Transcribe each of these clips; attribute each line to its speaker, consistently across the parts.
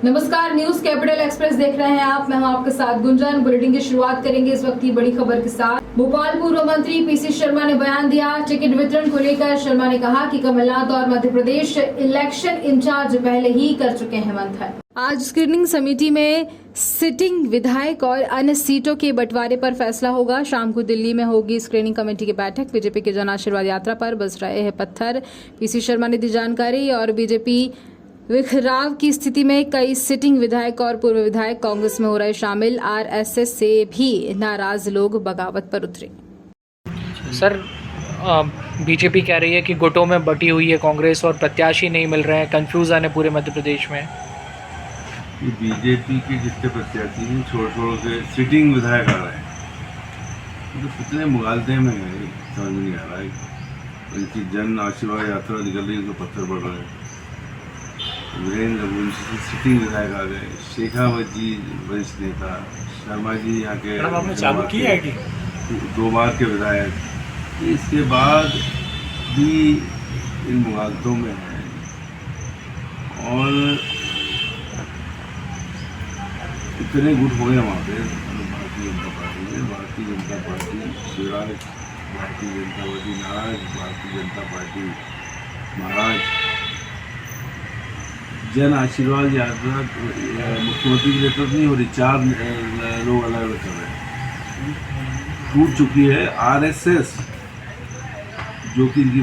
Speaker 1: नमस्कार, news capital express देख रहे हैं आप। मैं हूं आपके साथ गुंजन। बुलेटिन की शुरुआत करेंगे इस वक्त की बड़ी खबर के साथ। भोपाल पूर्व मंत्री पीसी शर्मा ने बयान दिया। टिकट वितरण को लेकर शर्मा ने कहा कि कमलनाथ और मध्य प्रदेश इलेक्शन इंचार्ज पहले ही कर चुके हैं मंथन। आज स्क्रीनिंग समिति में सिटिंग विधायक और अन्य सीटों के बंटवारे पर फैसला होगा। शाम को दिल्ली में होगी स्क्रीनिंग कमेटी की बैठक। बीजेपी की जन आशीर्वाद यात्रा पर बस रहे हैं पत्थर, पीसी शर्मा ने दी जानकारी। और बीजेपी विखराव की स्थिति में कई सिटिंग विधायक और पूर्व विधायक कांग्रेस में हो रहे शामिल। आरएसएस से भी नाराज लोग बगावत पर उतरे।
Speaker 2: सर, बीजेपी कह रही है कि गुटों में बटी हुई है कांग्रेस और प्रत्याशी नहीं मिल रहे हैं, कंफ्यूजन है पूरे मध्य प्रदेश में।
Speaker 3: बीजेपी के जितने प्रत्याशी हैं छोड़ के सिटिंग विधायक आ रहे हैं, तो कितने मुगालते में है समझ नहीं आ रहा है। उनकी जन आशीर्वाद यात्रा निकल रही है, उनको पत्थर पड़ रहे हैं। वीरेंद्र रघुवंशी से सिटिंग विधायक आ गए, शेखावत जी वरिष्ठ नेता, शर्मा जी यहाँ के 2 बार के विधायक। इसके बाद भी इन मुगालतों में है। और इतने गुट हो गए वहाँ पे भारतीय जनता पार्टी शिवराज, भारतीय जनता पार्टी नाराज, भारतीय जनता पार्टी महाराज। जन आशीर्वाद यात्रा मुख्यमंत्री की नेतृत्व नहीं हो रही, 4 लोग अलग अलग कर रहे हैं। टूट चुकी है आरएसएस, जो कि इनकी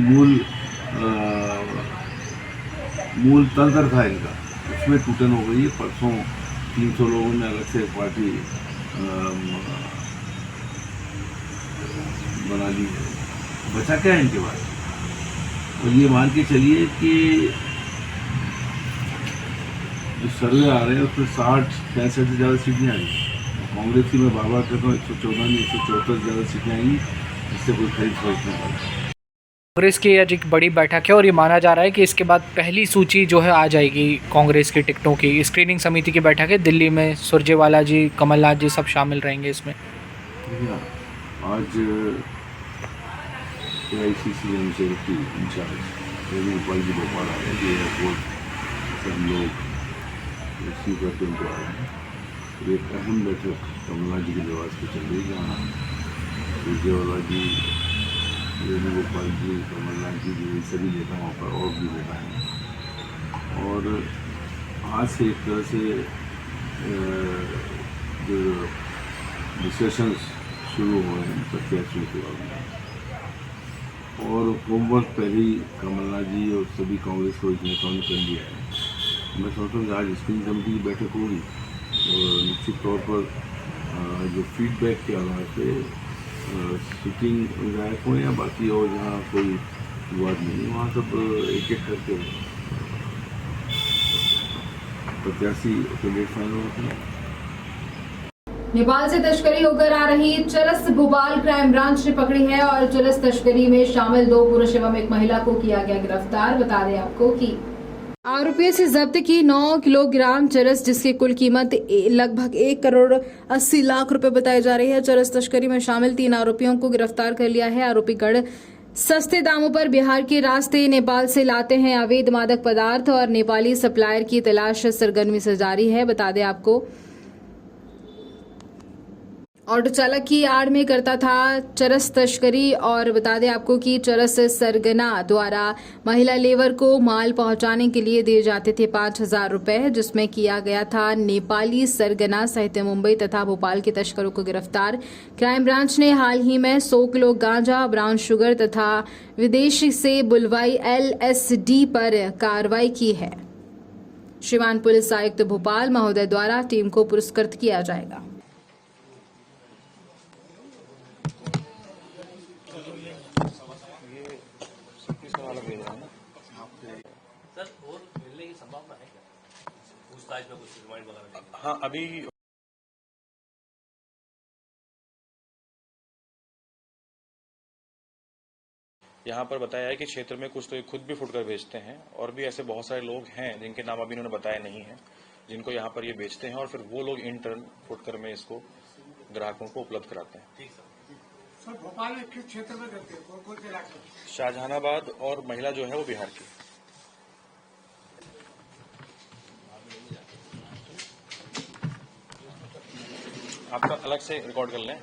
Speaker 3: मूल तंत्र था इनका, उसमें टूटन हो गई है। परसों 300 लोगों ने अलग से पार्टी बना ली है। बचा क्या है इनके पास? और ये मान के चलिए कि जो सर्वे आ रहे हैं उसमें 60-65 से ज़्यादा सीटें आई। कांग्रेस की मैं बार कहता हूँ 114 नहीं 174 से ज़्यादा सीटें आई, जिससे कोई खरीद फरोख्त नहीं पड़ा।
Speaker 2: कांग्रेस की आज एक बड़ी बैठक है और ये माना जा रहा है कि इसके बाद पहली सूची जो है आ जाएगी कांग्रेस की टिकटों की। स्क्रीनिंग समिति की बैठक है दिल्ली में, सुरजेवाला जी, कमलनाथ जी सब शामिल रहेंगे इसमें।
Speaker 3: आज AICC इंचार्ज भोपाल जी भोपाल आ रहे हैं, एयरपोर्ट से हम लोग रिसीव करके उनको आ रहे हैं। एक अहम बैठक कमलनाथ जी के निवास पर चल रही है, जहाँ सुरजेवाला जी, वेणुगोपाल जी, कमलनाथ जी, ये सभी नेता वहाँ पर और भी नेता हैं। और आज से एक तरह से जो डिस्कशंस शुरू हुए हैं प्रत्याशियों के बारे में, और होमवर्क पहले ही कमलनाथ जी और सभी कांग्रेस को नेताओं ने कर लिया है। मैं समझता हूँ कि आज स्क्रीनिंग कमेटी की बैठक होगी और निश्चित तौर पर जो फीडबैक के आधार पर सिटिंग विधायक हो या बाकी और जहाँ कोई विवाद नहीं, वहाँ सब एक एक करके प्रत्याशी कैंडिडेट फाइनल होते हैं।
Speaker 1: नेपाल से तस्करी होकर आ रही चरस भोपाल क्राइम ब्रांच ने पकड़ी है और चरस तस्करी में शामिल 2 पुरुष एवं एक महिला को किया गया गिरफ्तार। बता दें आपको कि आरोपियों से जब्त की 9 किलोग्राम चरस, जिसकी कुल कीमत लगभग 1 करोड़ 80 लाख रुपए बताई जा रही है। चरस तस्करी में शामिल 3 आरोपियों को गिरफ्तार कर लिया है। आरोपीगण सस्ते दामों पर बिहार के रास्ते नेपाल से लाते हैं अवैध मादक पदार्थ और नेपाली सप्लायर की तलाश सरगर्मी से जारी है। बता दें आपको ऑटो चालक की आड़ में करता था चरस तस्करी। और बता दें आपको कि चरस सरगना द्वारा महिला लेबर को माल पहुंचाने के लिए दिए जाते थे 5,000 रुपए, जिसमें किया गया था नेपाली सरगना सहित मुंबई तथा भोपाल के तस्करों को गिरफ्तार। क्राइम ब्रांच ने हाल ही में 100 किलो गांजा, ब्राउन शुगर तथा विदेश से बुलवाई LSD पर कार्रवाई की है। श्रीमान पुलिस आयुक्त भोपाल महोदय द्वारा टीम को पुरस्कृत किया जाएगा।
Speaker 4: हाँ, अभी यहाँ पर बताया है कि क्षेत्र में कुछ तो ये खुद भी फुटकर बेचते हैं, और भी ऐसे बहुत सारे लोग हैं जिनके नाम अभी इन्होंने बताया नहीं है, जिनको यहाँ पर ये बेचते हैं और फिर वो लोग इंटर्न फुटकर में इसको ग्राहकों को उपलब्ध कराते हैं।
Speaker 5: सर, भोपाल में किस क्षेत्र में करते हैं? कौन से इलाके?
Speaker 4: शाहजहानाबाद, और महिला जो है वो बिहार की। आपका अलग से रिकॉर्ड कर लें।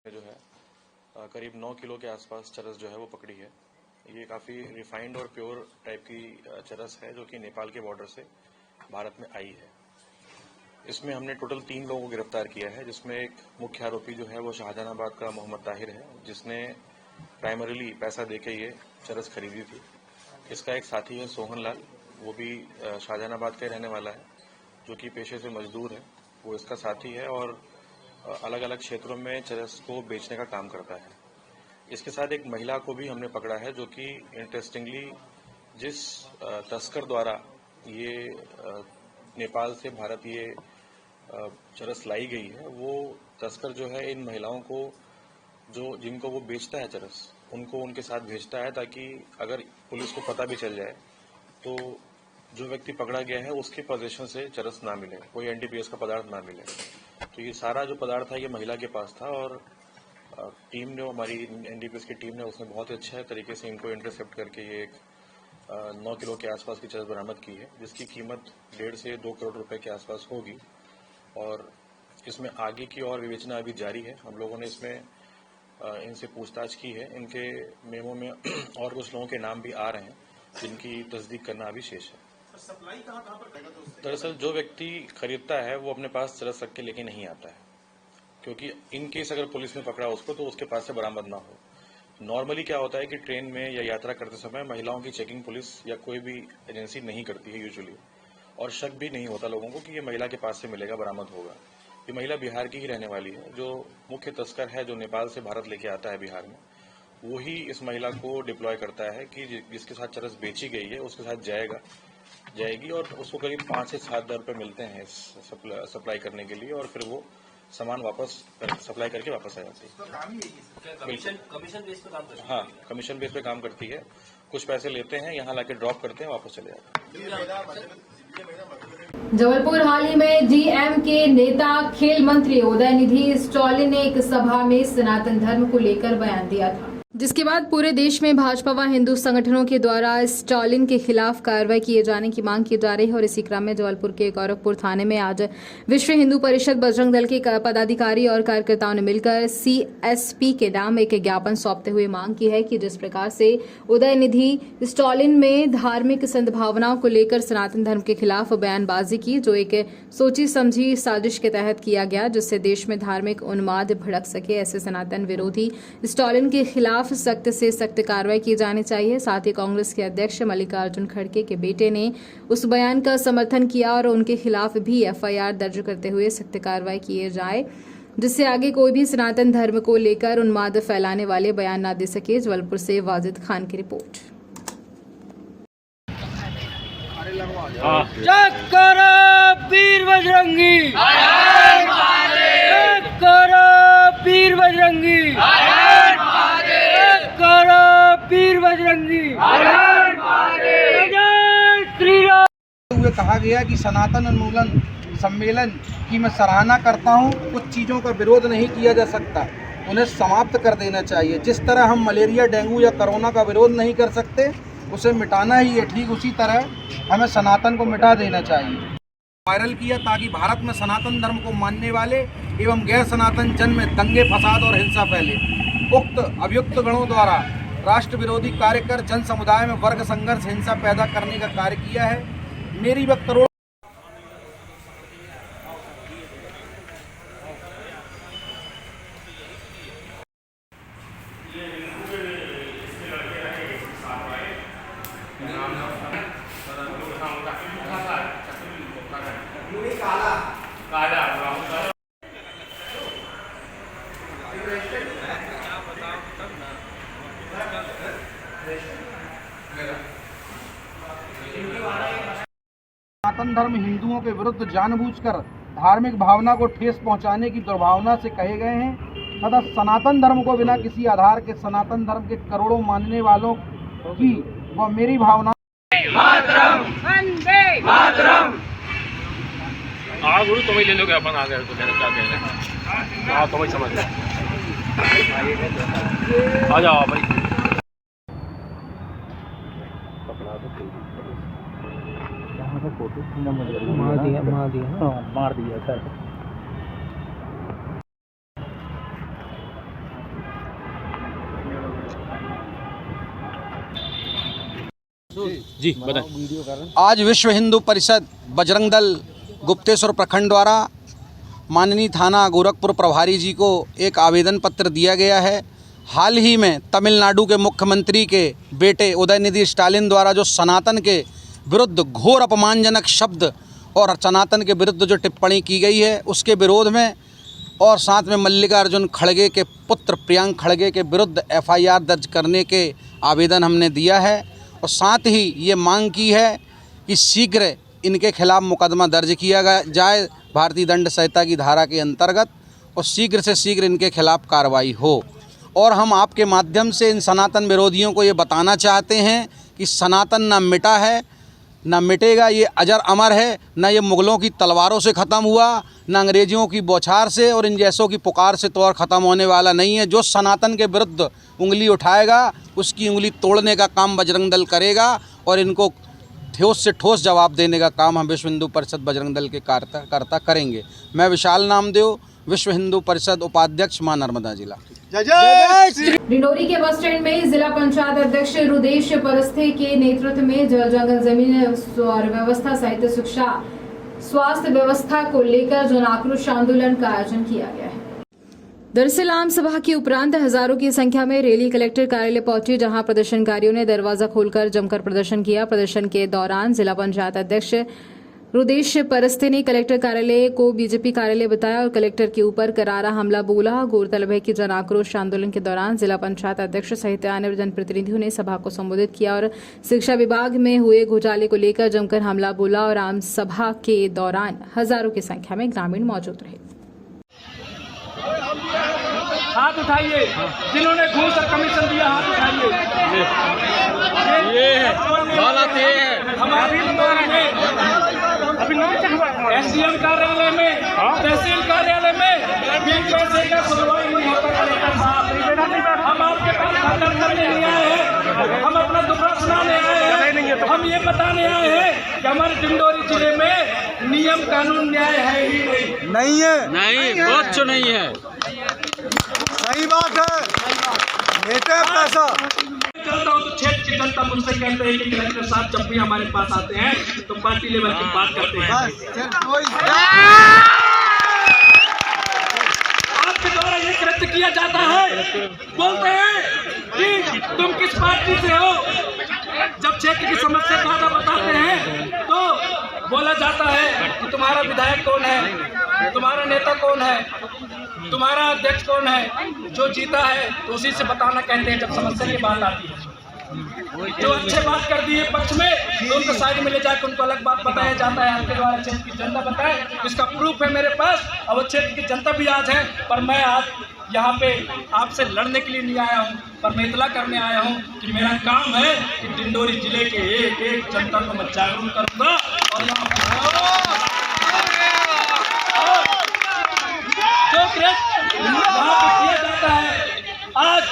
Speaker 4: जो है करीब 9 किलो के आसपास चरस जो है वो पकड़ी है। ये काफ़ी रिफाइंड और प्योर टाइप की चरस है जो कि नेपाल के बॉर्डर से भारत में आई है। इसमें हमने टोटल 3 लोगों को गिरफ्तार किया है, जिसमें एक मुख्य आरोपी जो है वो शाहजहानाबाद का मोहम्मद ताहिर है, जिसने प्राइमरीली पैसा देके ये चरस खरीदी थी। इसका एक साथी है सोहन लाल, वो भी शाहजहानाबाद का रहने वाला है, जो कि पेशे से मजदूर है। वो इसका साथी है और अलग अलग क्षेत्रों में चरस को बेचने का काम करता है। इसके साथ एक महिला को भी हमने पकड़ा है, जो कि इंटरेस्टिंगली जिस तस्कर द्वारा ये नेपाल से भारत ये चरस लाई गई है, वो तस्कर जो है इन महिलाओं को जिनको वो बेचता है चरस, उनको उनके साथ भेजता है, ताकि अगर पुलिस को पता भी चल जाए तो जो व्यक्ति पकड़ा गया है उसके पोजीशन से चरस ना मिले, कोई एनडीपीएस का पदार्थ ना मिले। तो ये सारा जो पदार्थ था ये महिला के पास था और टीम ने, हमारी एनडीपीएस की टीम ने, उसने बहुत ही अच्छे तरीके से इनको इंटरसेप्ट करके ये एक 9 किलो के आसपास की चरस बरामद की है, जिसकी कीमत 1.5 से 2 करोड़ रुपए के आसपास होगी। और इसमें आगे की और विवेचना अभी जारी है। हम लोगों ने इसमें इनसे पूछताछ की है। इनके मेमो में और कुछ लोगों के नाम भी आ रहे हैं, जिनकी तस्दीक करना अभी शेष है।
Speaker 5: सप्लाई कहाँ पर करेगा?
Speaker 4: दरअसल जो व्यक्ति खरीदता है वो अपने पास चरस रख के लेके नहीं आता है, क्योंकि इन केस अगर पुलिस ने पकड़ा उसको तो उसके पास से बरामद ना हो। नॉर्मली क्या होता है कि ट्रेन में या यात्रा करते समय महिलाओं की चेकिंग पुलिस या कोई भी एजेंसी नहीं करती है यूजुअली, और शक भी नहीं होता लोगों को कि ये महिला के पास से मिलेगा, बरामद होगा। ये महिला बिहार की ही रहने वाली है। जो मुख्य तस्कर है जो नेपाल से भारत लेके आता है बिहार में, वही इस महिला को डिप्लॉय करता है कि जिसके साथ चरस बेची गई है उसके साथ जाएगी और उसको करीब 5 से 7 रुपये मिलते हैं सप्लाई करने के लिए, और फिर वो सामान वापस सप्लाई करके वापस आ जाती है।
Speaker 6: कमीशन बेस पे काम करती है?
Speaker 4: हाँ, कमीशन बेस पे काम करती है। कुछ पैसे लेते हैं, यहाँ लाके ड्रॉप करते हैं, वापस चले जाते हैं।
Speaker 1: जबलपुर हाल ही में डीएम के नेता खेल मंत्री उदयनिधि स्टॉलिन ने एक सभा में सनातन धर्म को लेकर बयान दिया था, जिसके बाद पूरे देश में भाजपा व हिंदू संगठनों के द्वारा स्टॉलिन के खिलाफ कार्रवाई किए जाने की मांग की जा रही है। और इसी क्रम में जबलपुर के गोरखपुर थाने में आज विश्व हिंदू परिषद बजरंग दल के पदाधिकारी और कार्यकर्ताओं ने मिलकर सीएसपी के नाम एक ज्ञापन सौंपते हुए मांग की है कि जिस प्रकार से उदयनिधि स्टॉलिन में धार्मिक सद्भावनाओं को लेकर सनातन धर्म के खिलाफ बयानबाजी की, जो एक सोची समझी साजिश के तहत किया गया, जिससे देश में धार्मिक उन्माद भड़क सके, ऐसे सनातन विरोधी स्टॉलिन के खिलाफ सख्त से सख्त कार्रवाई की जानी चाहिए। साथ ही कांग्रेस के अध्यक्ष मल्लिकार्जुन खड़गे के बेटे ने उस बयान का समर्थन किया और उनके खिलाफ भी एफआईआर दर्ज करते हुए सख्त कार्रवाई किए जाए, जिससे आगे कोई भी सनातन धर्म को लेकर उन्माद फैलाने वाले बयान न दे सके। जबलपुर से वाजिद खान की रिपोर्ट।
Speaker 7: वीर बजरंगी, वीर बजरंगी, वीर बजरंगी, श्री राम।
Speaker 8: हुए कहा गया कि सनातन उन्मूलन सम्मेलन की मैं सराहना करता हूं। कुछ चीज़ों का विरोध नहीं किया जा सकता, उन्हें समाप्त कर देना चाहिए। जिस तरह हम मलेरिया, डेंगू या कोरोना का विरोध नहीं कर सकते, उसे मिटाना ही है, ठीक उसी तरह हमें सनातन को मिटा देना चाहिए। वायरल किया ताकि भारत में सनातन धर्म को मानने वाले एवं गैर सनातन जन में दंगे, फसाद और हिंसा फैले। उक्त अभियुक्त गणों द्वारा राष्ट्र विरोधी कार्य कर जन समुदाय में वर्ग संघर्ष, हिंसा पैदा करने का कार्य किया है। मेरी व करोड़ सनातन धर्म हिंदुओं के विरुद्ध जानबूझकर धार्मिक भावना को ठेस पहुंचाने की दुर्भावना से कहे गए हैं तथा सनातन धर्म को बिना किसी आधार के सनातन धर्म के करोड़ों मानने वालों की व मेरी भावना
Speaker 6: गुरु तुम्हें ले लोगे अपन आ गए तो क्या कह रहे हैं। हाँ तुम्हें समझ लो आ जाओ भाई। मार दिया सर। जी बताएं।
Speaker 8: आज विश्व हिंदू परिषद बजरंग दल गुप्तेश्वर प्रखंड द्वारा माननीय थाना गोरखपुर प्रभारी जी को एक आवेदन पत्र दिया गया है। हाल ही में तमिलनाडु के मुख्यमंत्री के बेटे उदयनिधि स्टालिन द्वारा जो सनातन के विरुद्ध घोर अपमानजनक शब्द और सनातन के विरुद्ध जो टिप्पणी की गई है उसके विरोध में और साथ में मल्लिकार्जुन खड़गे के पुत्र प्रियांक खड़गे के विरुद्ध FIR दर्ज करने के आवेदन हमने दिया है और साथ ही ये मांग की है कि शीघ्र इनके खिलाफ मुकदमा दर्ज किया जाए भारतीय दंड संहिता की धारा के अंतर्गत और शीघ्र से शीघ्र इनके खिलाफ कार्रवाई हो। और हम आपके माध्यम से इन सनातन विरोधियों को ये बताना चाहते हैं कि सनातन ना मिटा है ना मिटेगा, ये अजर अमर है, ना ये मुग़लों की तलवारों से ख़त्म हुआ, ना अंग्रेज़ियों की बौछार से और इन जैसों की पुकार से तो और ख़त्म होने वाला नहीं है। जो सनातन के विरुद्ध उंगली उठाएगा उसकी उंगली तोड़ने का काम बजरंग दल करेगा और इनको ठोस से ठोस जवाब देने का काम हम विश्व हिंदू परिषद बजरंग दल के कार्यकर्ता करेंगे। मैं विशाल नामदेव, विश्व हिंदू परिषद उपाध्यक्ष, मां नर्मदा जिला।
Speaker 1: डिंडोरी के बस स्टैंड में जिला पंचायत अध्यक्ष रुदेश परस्ते के नेतृत्व में जल जंगल जमीन और व्यवस्था सहित शिक्षा स्वास्थ्य व्यवस्था को लेकर जन आक्रोश आंदोलन का आयोजन किया गया है। दरअसल आम सभा के उपरांत हजारों की संख्या में रैली कलेक्टर कार्यालय पहुंची, जहां प्रदर्शनकारियों ने दरवाजा खोलकर जमकर प्रदर्शन किया। प्रदर्शन के दौरान जिला पंचायत अध्यक्ष रुदेश परस्ते ने कलेक्टर कार्यालय को बीजेपी कार्यालय बताया और कलेक्टर के ऊपर करारा हमला बोला। गौरतलब है कि जन आक्रोश आंदोलन के दौरान जिला पंचायत अध्यक्ष सहित अन्य जनप्रतिनिधियों ने सभा को संबोधित किया और शिक्षा विभाग में हुए घोटाले को लेकर जमकर हमला बोला और आम सभा के दौरान हजारों की संख्या में ग्रामीण मौजूद रहे।
Speaker 5: हाथ उठाइए जिन्होंने घूस और कमीशन दिया, हाथ उठाइए। हमारी SDM कार्यालय में, तहसील कार्यालय में बिन पैसे का सुनवाई नहीं होता। कलेक्टर साहब, हम आपके पास धरना करने नहीं आए हैं, हम अपना दुखड़ा सुनाने आए हैं। हम ये बताने आए हैं कि हमारे डिंडोरी जिले में नियम कानून न्याय है ही नहीं है।
Speaker 6: नहीं कुछ नहीं है।
Speaker 5: सही बात है। नेता पैसा करता हूँ तो क्षेत्र की जनता मुझसे कहते हैं कि कलेक्टर साहब जब भी हमारे पास आते हैं तो पार्टी लेवल की बात करते हैं। आपके द्वारा ये कृत्य किया जाता है, बोलते हैं कि तुम किस पार्टी से हो। जब क्षेत्र की समस्या ज्यादा बताते हैं तो बोला जाता है कि तुम्हारा विधायक कौन है, तुम्हारा नेता कौन है, तुम्हारा अध्यक्ष कौन है, जो जीता है तो उसी से बताना कहते हैं। जब समस्या की बात आती है, जो अच्छे बात कर दी है पक्ष में तो उनको साइड में ले जाकर उनको अलग बात बताया जाता है। आपके द्वारा क्षेत्र की जनता बताए, इसका प्रूफ है मेरे पास और वो क्षेत्र की जनता भी आज है। पर मैं आज यहाँ पे आपसे लड़ने के लिए नहीं आया हूँ, पर मैं इतला करने आया हूँ कि मेरा काम है कि डिंडोरी जिले के एक एक जनता को मैं जागरूक करूँगा और यहाँ जो किया जाता है। आज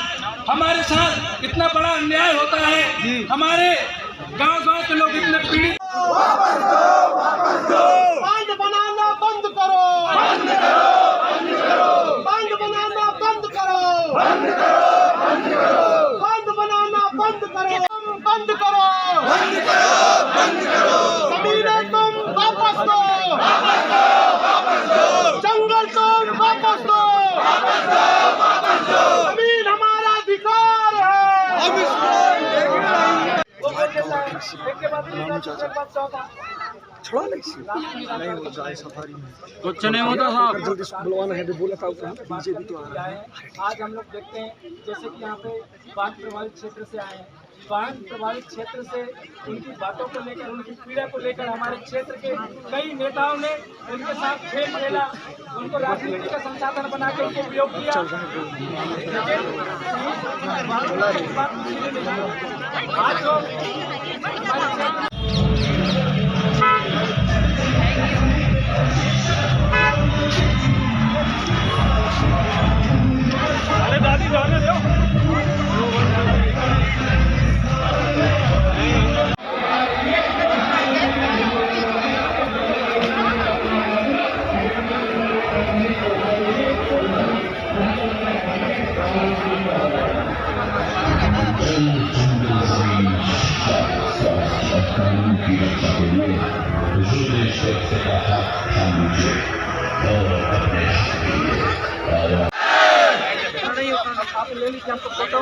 Speaker 5: हमारे साथ इतना बड़ा अन्याय होता है, हमारे गांव-गांव के लोग इतने पीड़ित। बांध बनाना बंद करो, बंद करो, बंद करो। बांध बनाना बंद करो, बंद करो, बंद करो। बांध बनाना बंद करो, बंद करो, बंद करो, बंद करो। ऐसा है एक के बाद चौथा
Speaker 6: कुछ नहीं होता साहब।
Speaker 5: आज हम लोग देखते हैं जैसे कि यहाँ पे बाढ़ प्रभावित क्षेत्र से आए हैं, बाढ़ प्रभावित क्षेत्र से उनकी बातों को लेकर, उनकी पीड़ा को लेकर हमारे क्षेत्र के कई नेताओं ने उनके साथ खेल खेला, उनको राजनीति का संसाधन बना के उनको उपयोग किया। आज जो आप ले लीजिए हमको फोटो।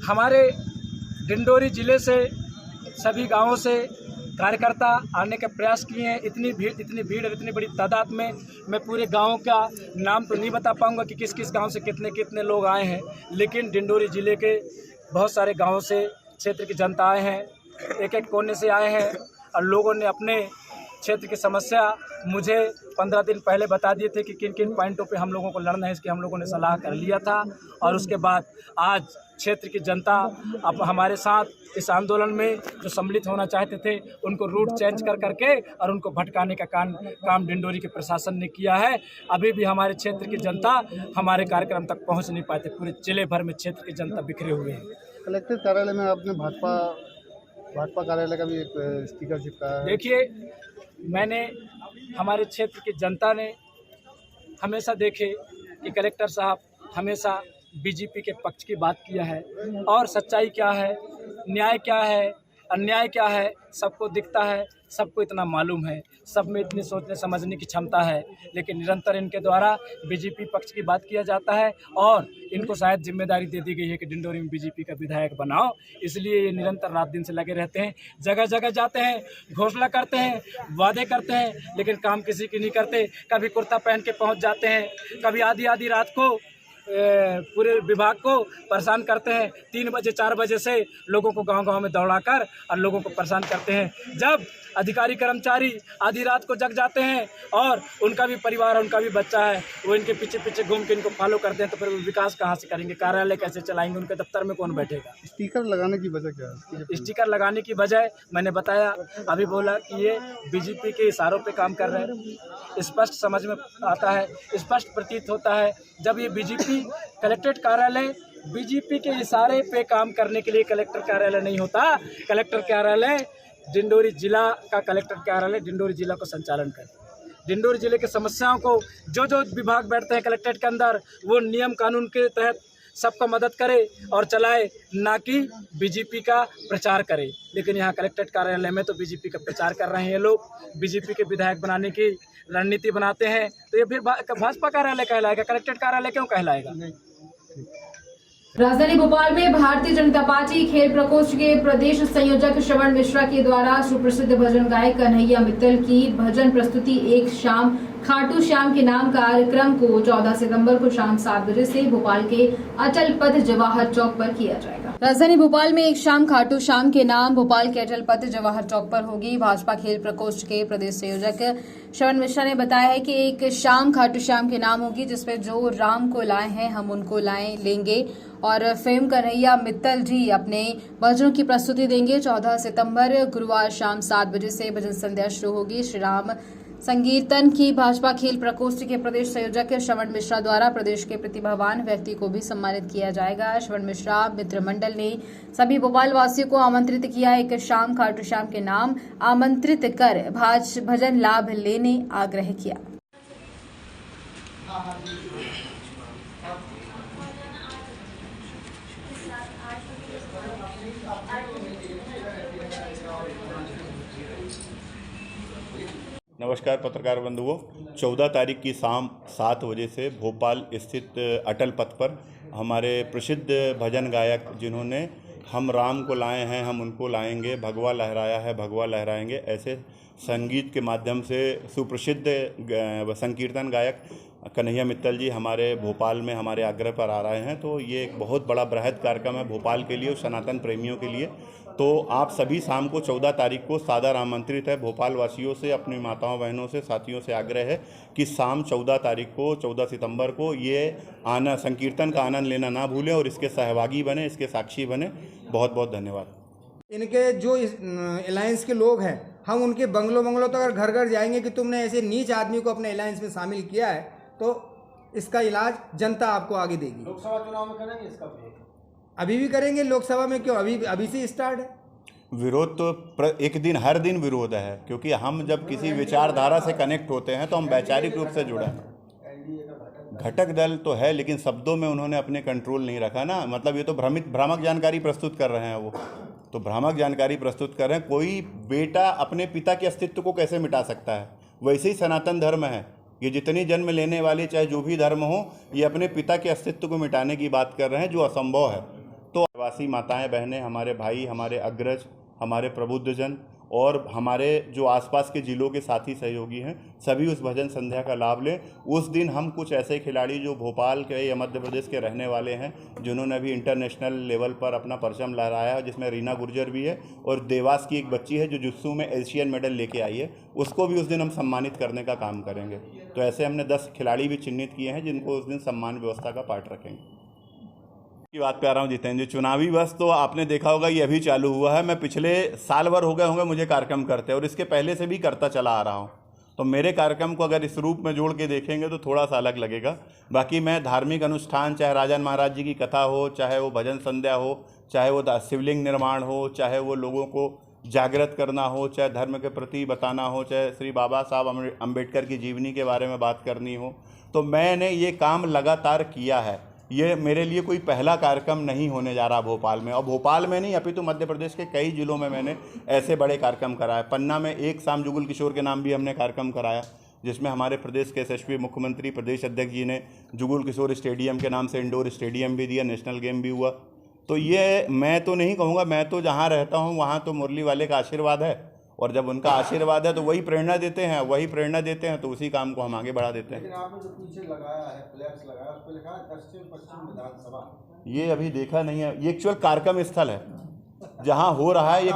Speaker 5: हमारे डिंडोरी जिले से सभी गांवों से कार्यकर्ता आने का प्रयास किए हैं। इतनी भीड़ और इतनी बड़ी तादाद में मैं पूरे गांव का नाम तो नहीं बता पाऊंगा कि किस किस गांव से कितने कितने लोग आए हैं, लेकिन डिंडोरी जिले के बहुत सारे गांवों से क्षेत्र की जनता आए हैं, एक एक कोने से आए हैं और लोगों ने अपने क्षेत्र की समस्या मुझे 15 दिन पहले बता दिए थे कि किन किन पॉइंटों पे हम लोगों को लड़ना है। इसकी हम लोगों ने सलाह कर लिया था और उसके बाद आज क्षेत्र की जनता अब हमारे साथ इस आंदोलन में जो सम्मिलित होना चाहते थे उनको रूट चेंज कर करके और उनको भटकाने का काम डिंडोरी के प्रशासन ने किया है। अभी भी हमारे क्षेत्र की जनता हमारे कार्यक्रम तक पहुँच नहीं पाते। पूरे जिले भर में क्षेत्र की जनता बिखरे हुए हैं।
Speaker 9: कलेक्टर कार्यालय में आपने भाजपा कार्यालय का भी एक स्टिकर चिपकाया है।
Speaker 5: देखिए, मैंने हमारे क्षेत्र की जनता ने हमेशा देखे कि कलेक्टर साहब हमेशा बीजेपी के पक्ष की बात किया है और सच्चाई क्या है, न्याय क्या है, अन्याय क्या है, सबको दिखता है, सबको इतना मालूम है, सब में इतनी सोचने समझने की क्षमता है, लेकिन निरंतर इनके द्वारा बीजेपी पक्ष की बात किया जाता है और इनको शायद जिम्मेदारी दे दी गई है कि डिंडोरी में बीजेपी का विधायक बनाओ, इसलिए ये निरंतर रात दिन से लगे रहते हैं। जगह जगह जाते हैं, घोषणा करते हैं, वादे करते हैं, लेकिन काम किसी की नहीं करते। कभी कुर्ता पहन के पहुंच जाते हैं, कभी आधी रात को पूरे विभाग को परेशान करते हैं। 3 बजे 4 बजे से लोगों को गांव-गांव में दौड़ाकर और लोगों को परेशान करते हैं। जब अधिकारी कर्मचारी आधी रात को जग जाते हैं और उनका भी परिवार, उनका भी बच्चा है, वो इनके पीछे पीछे घूम के इनको फॉलो करते हैं, तो फिर विकास कहाँ से करेंगे, कार्यालय कैसे चलाएंगे, उनके दफ्तर में कौन बैठेगा।
Speaker 9: स्टिकर लगाने की वजह क्या है?
Speaker 5: स्टिकर लगाने की वजह मैंने बताया, अभी बोला कि ये बीजेपी के इशारों पे काम कर रहे हैं। स्पष्ट समझ में आता है, स्पष्ट प्रतीत होता है, जब ये बीजेपी कलेक्ट्रेट कार्यालय बीजेपी के इशारे पे काम करने के लिए कलेक्टर कार्यालय नहीं होता। कलेक्टर कार्यालय डिंडोरी जिला का कलेक्टर कार्यालय डिंडोरी जिला को संचालन करे। डिंडोरी जिले की समस्याओं को जो विभाग बैठते हैं कलेक्ट्रेट के अंदर, वो नियम कानून के तहत सबका मदद करे और चलाए, ना कि बीजेपी का प्रचार करे। लेकिन यहाँ कलेक्ट्रेट कार्यालय में तो बीजेपी का प्रचार कर रहे हैं ये लोग, बीजेपी के विधायक बनाने की रणनीति बनाते हैं, तो ये फिर भाजपा कार्यालय कहलाएगा, कलेक्ट्रेट कार्यालय क्यों कहलाएगा।
Speaker 1: राजधानी भोपाल में भारतीय जनता पार्टी खेल प्रकोष्ठ के प्रदेश संयोजक श्रवण मिश्रा के द्वारा सुप्रसिद्ध भजन गायक कन्हैया मित्तल की भजन प्रस्तुति एक शाम खाटू श्याम के नाम कार्यक्रम को 14 सितंबर को शाम 7 बजे से भोपाल के अटल पथ जवाहर चौक पर किया जाएगा। राजधानी भोपाल में एक शाम खाटू श्याम के नाम भोपाल के अटल पथ जवाहर चौक पर होगी। भाजपा खेल प्रकोष्ठ के प्रदेश संयोजक श्रवण मिश्रा ने बताया है कि एक शाम खाटू श्याम के नाम होगी, जिसमें जो राम को लाए हैं हम उनको लेंगे और फिल्म कन्हैया मित्तल जी अपने भजनों की प्रस्तुति देंगे। 14 सितंबर गुरुवार शाम 7 बजे से भजन संध्या शुरू होगी। श्री राम संकीर्तन की भाजपा खेल प्रकोष्ठ के प्रदेश संयोजक श्रवण मिश्रा द्वारा प्रदेश के प्रतिभावान व्यक्ति को भी सम्मानित किया जाएगा। श्रवण मिश्रा मित्र मंडल ने सभी भोपाल वासियों को आमंत्रित किया। एक शाम खाटू श्याम के नाम आमंत्रित कर भजन लाभ लेने आग्रह किया।
Speaker 10: नमस्कार पत्रकार बंधुओं, 14 तारीख की शाम 7 बजे से भोपाल स्थित अटल पथ पर हमारे प्रसिद्ध भजन गायक जिन्होंने हम राम को लाए हैं हम उनको लाएंगे, भगवा लहराया है भगवा लहराएंगे, ऐसे संगीत के माध्यम से सुप्रसिद्ध संकीर्तन गायक कन्हैया मित्तल जी हमारे भोपाल में हमारे आग्रह पर आ रहे हैं। तो ये एक बहुत बड़ा बृहद कार्यक्रम है भोपाल के लिए और सनातन प्रेमियों के लिए। तो आप सभी शाम को 14 तारीख को सादर आमंत्रित है। भोपाल वासियों से, अपनी माताओं बहनों से, साथियों से आग्रह है कि शाम 14 तारीख को 14 सितंबर को ये संकीर्तन का आनंद लेना ना भूलें और इसके सहभागी बने, इसके साक्षी बने। बहुत बहुत धन्यवाद।
Speaker 8: इनके जो अलायंस के लोग हैं, हम उनके बंगलों तक अगर घर घर जाएंगे कि तुमने ऐसे नीच आदमी को अपने अलायंस में शामिल किया है, तो इसका इलाज जनता आपको आगे देगी।
Speaker 9: लोकसभा चुनाव में करेंगे इसका?
Speaker 8: अभी भी करेंगे, लोकसभा में क्यों, अभी से स्टार्ट है।
Speaker 10: विरोध तो एक दिन हर दिन विरोध है, क्योंकि हम जब किसी विचारधारा से कनेक्ट होते हैं तो हम वैचारिक रूप से जुड़े हैं। घटक दल तो है, लेकिन शब्दों में उन्होंने अपने कंट्रोल नहीं रखा ना। मतलब ये तो भ्रामक जानकारी प्रस्तुत कर रहे हैं। वो तो भ्रामक जानकारी प्रस्तुत कर रहे हैं। कोई बेटा अपने पिता के अस्तित्व को कैसे मिटा सकता है? वैसे ही सनातन धर्म है। ये जितनी जन्म लेने वाले चाहे जो भी धर्म हो, ये अपने पिता के अस्तित्व को मिटाने की बात कर रहे हैं, जो असंभव है। तो आदिवासी माताएं बहनें, हमारे भाई, हमारे अग्रज, हमारे प्रबुद्धजन और हमारे जो आसपास के ज़िलों के साथी सहयोगी हैं, सभी उस भजन संध्या का लाभ लें। उस दिन हम कुछ ऐसे खिलाड़ी जो भोपाल के या मध्य प्रदेश के रहने वाले हैं, जिन्होंने अभी इंटरनेशनल लेवल पर अपना परचम लहराया है, जिसमें रीना गुर्जर भी है और देवास की एक बच्ची है जो जुत्सु में एशियन मेडल लेके आई है, उसको भी उस दिन हम सम्मानित करने का काम करेंगे। तो ऐसे हमने 10 खिलाड़ी भी चिन्हित किए हैं जिनको उस दिन सम्मान व्यवस्था का पार्ट रखेंगे। की बात पे आ रहा हूँ जितेंद्र जी, चुनावी बस तो आपने देखा होगा ये अभी चालू हुआ है। मैं पिछले साल भर हो गए होंगे मुझे कार्यक्रम करते और इसके पहले से भी करता चला आ रहा हूँ। तो मेरे कार्यक्रम को अगर इस रूप में जोड़ के देखेंगे तो थोड़ा सा अलग लगेगा। बाकी मैं धार्मिक अनुष्ठान, चाहे राजन महाराज जी की कथा हो, चाहे वो भजन संध्या हो, चाहे वो शिवलिंग निर्माण हो, चाहे वो लोगों को जागृत करना हो, चाहे धर्म के प्रति बताना हो, चाहे श्री बाबा साहब अम्बेडकर की जीवनी के बारे में बात करनी हो, तो मैंने ये काम लगातार किया है। ये मेरे लिए कोई पहला कार्यक्रम नहीं होने जा रहा भोपाल में, और भोपाल में नहीं अपितु मध्य प्रदेश के कई जिलों में मैंने ऐसे बड़े कार्यक्रम कराए। पन्ना में एक शाम जुगल किशोर के नाम भी हमने कार्यक्रम कराया, जिसमें हमारे प्रदेश के यशस्वी मुख्यमंत्री प्रदेश अध्यक्ष जी ने जुगल किशोर स्टेडियम के नाम से इंडोर स्टेडियम भी दिया, नेशनल गेम भी हुआ। तो ये मैं तो नहीं कहूँगा, मैं तो जहाँ रहता हूँ वहाँ तो मुरली वाले का आशीर्वाद है, और जब उनका आशीर्वाद है तो वही प्रेरणा देते हैं, तो उसी काम को हम आगे बढ़ा देते हैं।
Speaker 9: लेकिन आपने जो पीछे लगाया है, फ्लैक्स लगाया, उस पर लिखा है दक्षिण पश्चिम विधानसभा।
Speaker 10: ये अभी देखा नहीं है, ये एक्चुअल कार्यक्रम स्थल है जहाँ हो रहा है ये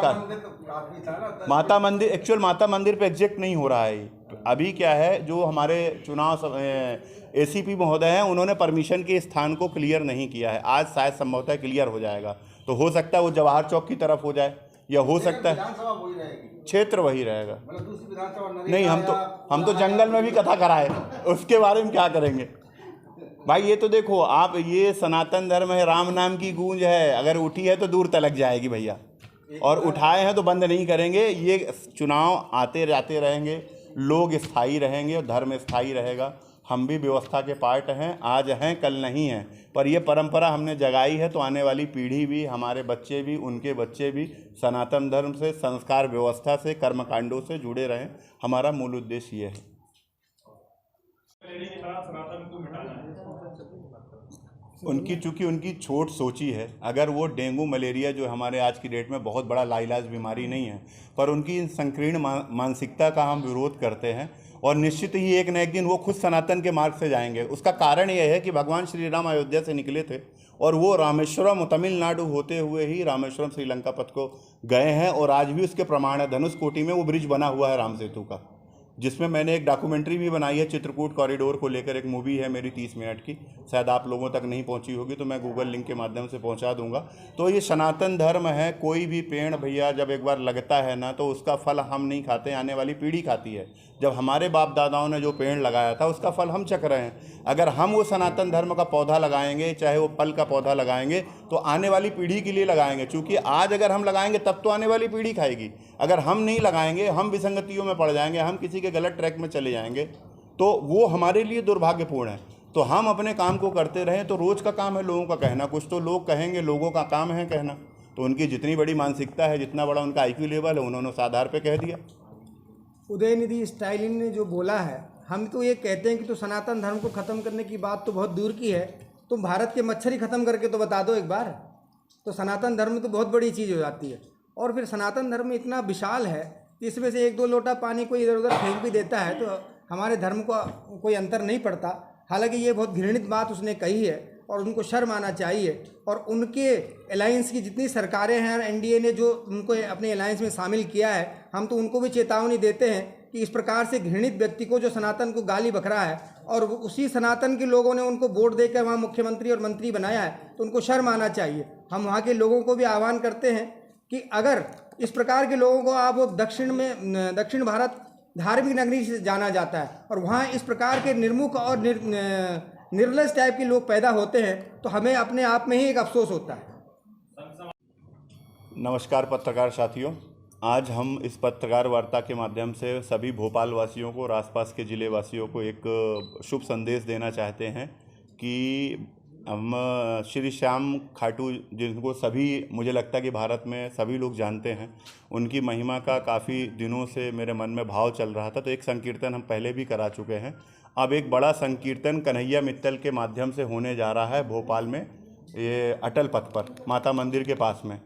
Speaker 10: माता मंदिर। एक्चुअल माता मंदिर पे एग्जैक्ट नहीं हो रहा है। अभी क्या है, जो हमारे चुनाव एसीपी महोदय हैं, उन्होंने परमिशन के स्थान को क्लियर नहीं किया है। आज शायद संभवतः क्लियर हो जाएगा, तो हो सकता है वो जवाहर चौक की तरफ हो जाए, या हो सकता है क्षेत्र वही रहेगा। नहीं, हम तो जंगल में भी कथा कराए, उसके बारे में क्या करेंगे भाई? ये तो देखो आप, ये सनातन धर्म है, राम नाम की गूंज है, अगर उठी है तो दूर तलक जाएगी भैया, और उठाए हैं तो बंद नहीं करेंगे। ये चुनाव आते जाते रहेंगे, लोग स्थायी रहेंगे और धर्म स्थायी रहेगा। हम भी व्यवस्था के पार्ट हैं, आज हैं कल नहीं हैं, पर ये परंपरा हमने जगाई है, तो आने वाली पीढ़ी भी, हमारे बच्चे भी, उनके बच्चे भी सनातन धर्म से, संस्कार व्यवस्था से, कर्मकांडों से जुड़े रहें। हमारा मूल उद्देश्य ये है। चूँकि उनकी छोट सोची है, अगर वो डेंगू मलेरिया जो हमारे आज की डेट में बहुत बड़ा लाइलाज बीमारी नहीं है, पर उनकी इन संकीर्ण मानसिकता का हम विरोध करते हैं, और निश्चित ही एक न एक दिन वो खुद सनातन के मार्ग से जाएंगे। उसका कारण यह है कि भगवान श्री राम अयोध्या से निकले थे और वो रामेश्वरम तमिलनाडु होते हुए ही रामेश्वरम श्रीलंका पथ को गए हैं, और आज भी उसके प्रमाण है। धनुषकोटी में वो ब्रिज बना हुआ है राम सेतु का, जिसमें मैंने एक डॉक्यूमेंट्री भी बनाई है, चित्रकूट कॉरिडोर को लेकर एक मूवी है मेरी 30 मिनट की, शायद आप लोगों तक नहीं पहुंची होगी, तो मैं गूगल लिंक के माध्यम से पहुंचा दूंगा। तो ये सनातन धर्म है। कोई भी पेड़ भैया जब एक बार लगता है ना, तो उसका फल हम नहीं खाते, आने वाली पीढ़ी खाती है। जब हमारे बाप दादाओं ने जो पेड़ लगाया था उसका फल हम चख रहे हैं। अगर हम वो सनातन धर्म का पौधा लगाएंगे, चाहे वो फल का पौधा लगाएंगे, तो आने वाली पीढ़ी के लिए लगाएंगे, क्योंकि आज अगर हम लगाएंगे तब तो आने वाली पीढ़ी खाएगी। अगर हम नहीं लगाएंगे, हम विसंगतियों में पड़ जाएंगे, हम किसी के गलत ट्रैक में चले जाएंगे, तो वो हमारे लिए दुर्भाग्यपूर्ण है। तो हम अपने काम को करते रहें। तो रोज़ का काम है लोगों का कहना, कुछ तो लोग कहेंगे, लोगों का काम है कहना। तो उनकी जितनी बड़ी मानसिकता है, जितना बड़ा उनका IQ लेवल है, उन्होंने उस आधार पे कह दिया।
Speaker 8: उदयनिधि स्टालिन ने जो बोला है, हम तो ये कहते हैं कि तो सनातन धर्म को ख़त्म करने की बात तो बहुत दूर की है, तुम भारत के मच्छर ही ख़त्म करके तो बता दो एक बार। तो सनातन धर्म तो बहुत बड़ी चीज़ हो जाती है। और फिर सनातन धर्म इतना विशाल है कि इसमें से 1-2 लोटा पानी कोई इधर उधर फेंक भी देता है तो हमारे धर्म को कोई अंतर नहीं पड़ता। हालांकि ये बहुत घृणित बात उसने कही है और उनको शर्म आना चाहिए। और उनके अलायंस की जितनी सरकारें हैं और NDA ने जो उनको अपने अलायंस में शामिल किया है, हम तो उनको भी चेतावनी देते हैं कि इस प्रकार से घृणित व्यक्ति को जो सनातन को गाली बकरा है और उसी सनातन के लोगों ने उनको वोट देकर वहाँ मुख्यमंत्री और मंत्री बनाया है, तो उनको शर्म आना चाहिए। हम वहाँ के लोगों को भी आह्वान करते हैं कि अगर इस प्रकार के लोगों को आप दक्षिण भारत धार्मिक नगरी से जाना जाता है और वहाँ इस प्रकार के निर्मुख और निर्लज टाइप के लोग पैदा होते हैं, तो हमें अपने आप में ही एक अफसोस होता है।
Speaker 10: नमस्कार पत्रकार साथियों, आज हम इस पत्रकार वार्ता के माध्यम से सभी भोपाल वासियों को और आसपास के ज़िले वासियों को एक शुभ संदेश देना चाहते हैं कि हम श्री श्याम खाटू, जिनको सभी, मुझे लगता है कि भारत में सभी लोग जानते हैं, उनकी महिमा का काफ़ी दिनों से मेरे मन में भाव चल रहा था। तो एक संकीर्तन हम पहले भी करा चुके हैं। अब एक बड़ा संकीर्तन कन्हैया मित्तल के माध्यम से होने जा रहा है भोपाल में, ये अटल पथ पर माता मंदिर के पास में।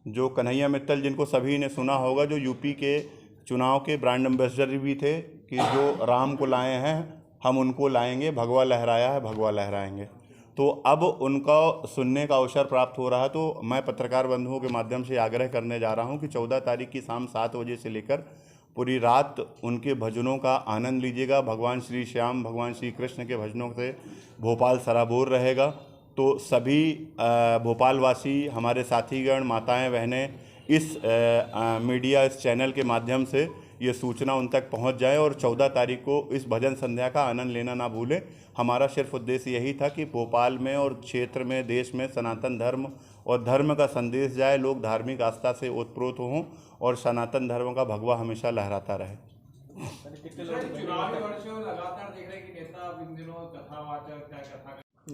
Speaker 10: जो कन्हैया मित्तल, जिनको सभी ने सुना होगा, जो यूपी के चुनाव के ब्रांड एम्बेसडर भी थे कि जो राम को लाए हैं हम उनको लाएंगे, भगवा लहराया है भगवा लहराएंगे। तो अब उनका सुनने का अवसर प्राप्त हो रहा है। तो मैं पत्रकार बंधुओं के माध्यम से आग्रह करने जा रहा हूं कि 14 तारीख की शाम 7 बजे से लेकर पूरी रात उनके भजनों का आनंद लीजिएगा। भगवान श्री श्याम, भगवान श्री कृष्ण के भजनों से भोपाल सराबोर रहेगा। तो सभी भोपालवासी, हमारे साथीगण, माताएं, बहनें, इस मीडिया, इस चैनल के माध्यम से ये सूचना उन तक पहुंच जाए और 14 तारीख को इस भजन संध्या का आनंद लेना ना भूलें। हमारा सिर्फ उद्देश्य यही था कि भोपाल में और क्षेत्र में, देश में सनातन धर्म और धर्म का संदेश जाए, लोग धार्मिक आस्था से ओतप्रोत हों और सनातन धर्म का भगवा हमेशा लहराता रहे।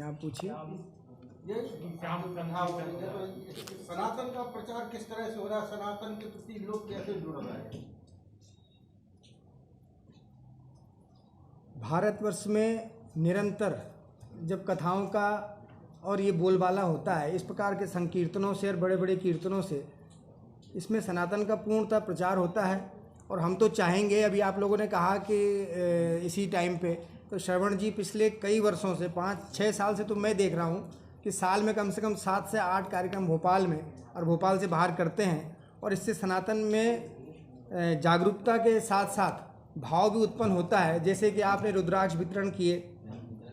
Speaker 8: आप पूछिए।
Speaker 9: सनातन का प्रचार किस तरह से हो रहा है, सनातन के प्रति लोग कैसे जुड़ रहे हैं?
Speaker 8: भारतवर्ष में निरंतर जब कथाओं का और ये बोलबाला होता है, इस प्रकार के संकीर्तनों से और बड़े बड़े कीर्तनों से, इसमें सनातन का पूर्णतः प्रचार होता है। और हम तो चाहेंगे, अभी आप लोगों ने कहा कि इसी टाइम पे, तो श्रवण जी पिछले कई वर्षों से 5-6 साल से तो मैं देख रहा हूँ कि साल में कम से कम 7 से 8 कार्यक्रम भोपाल में और भोपाल से बाहर करते हैं। और इससे सनातन में जागरूकता के साथ साथ भाव भी उत्पन्न होता है। जैसे कि आपने रुद्राक्ष वितरण किए,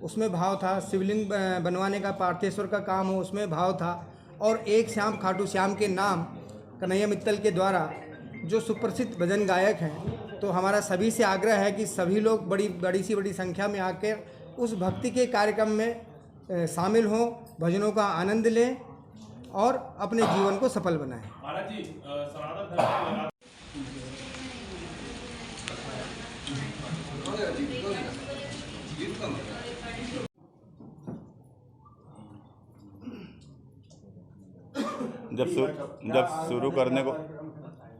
Speaker 8: उसमें भाव था। शिवलिंग बनवाने का, पार्थेश्वर का काम हो, उसमें भाव था। और एक श्याम खाटू श्याम के नाम कन्हैया मित्तल के द्वारा जो सुप्रसिद्ध भजन गायक हैं, तो हमारा सभी से आग्रह है कि सभी लोग बड़ी संख्या में आकर उस भक्ति के कार्यक्रम में शामिल हों, भजनों का आनंद लें और अपने जीवन को सफल बनाएं।
Speaker 6: महाराज जी, सनातन धर्म
Speaker 10: जब शुरू करने को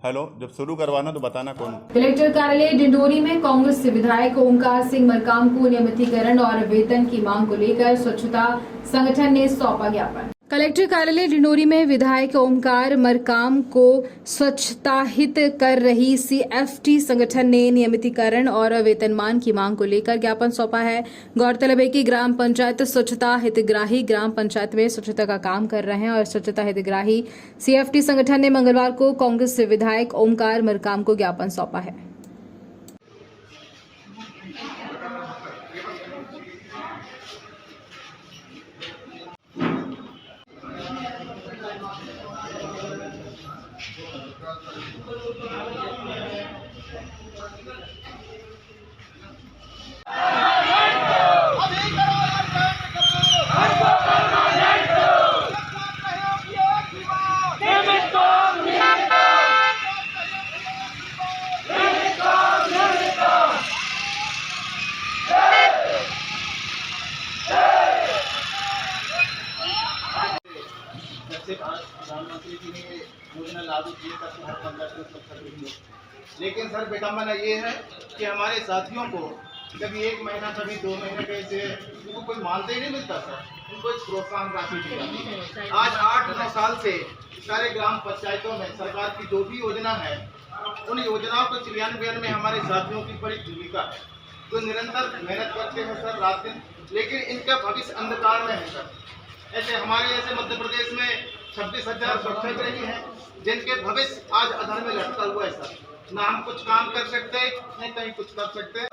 Speaker 10: जब शुरू करवाना तो बताना कौन।
Speaker 1: कलेक्टर कार्यालय डिंडोरी में कांग्रेस से विधायक ओमकार सिंह मरकाम को नियमितीकरण और वेतन की मांग को लेकर स्वच्छता संगठन ने सौंपा ज्ञापन। कलेक्टर कार्यालय डिंडोरी में विधायक ओमकार मरकाम को स्वच्छता हित कर रही CFT संगठन ने नियमितीकरण और वेतनमान की मांग को लेकर ज्ञापन सौंपा है। गौरतलब है कि ग्राम पंचायत स्वच्छता हितग्राही ग्राम पंचायत में स्वच्छता का काम कर रहे हैं और स्वच्छता हितग्राही CFT संगठन ने मंगलवार को कांग्रेस से विधायक ओमकार मरकाम को ज्ञापन सौंपा है।
Speaker 9: प्रधानमंत्री जी ने योजना लागू की है हर पंचायत में स्वच्छता गृह हो। लेकिन सर विडम्बना ये है कि हमारे साथियों को कभी 1 महीना कभी 2 महीने कैसे उनको कोई मानदेय नहीं मिलता सर, उनको एक प्रोत्साहन राशि दी जाती है। आज 8-9 साल से सारे ग्राम पंचायतों में सरकार की जो भी योजना है उन योजनाओं को क्रियान्वयन में हमारे साथियों की बड़ी भूमिका है, तो निरंतर मेहनत करते हैं सर रात दिन, लेकिन इनका भविष्य अंधकार में है सर। ऐसे हमारे ऐसे मध्य प्रदेश में 26,000 स्वच्छाग्रही हैं जिनके भविष्य आज अधर में लटका हुआ है सर। ना हम कुछ काम कर सकते न कहीं कुछ कर सकते।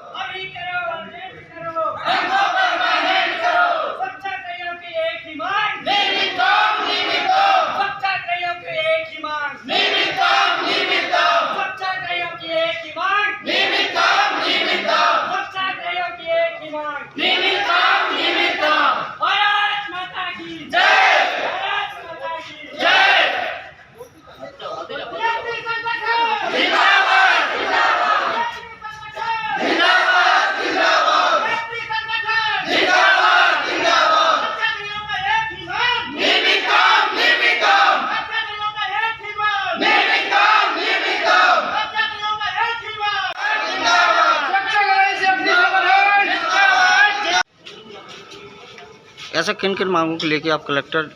Speaker 11: ऐसा किन किन मांगों को लेके आप कलेक्टर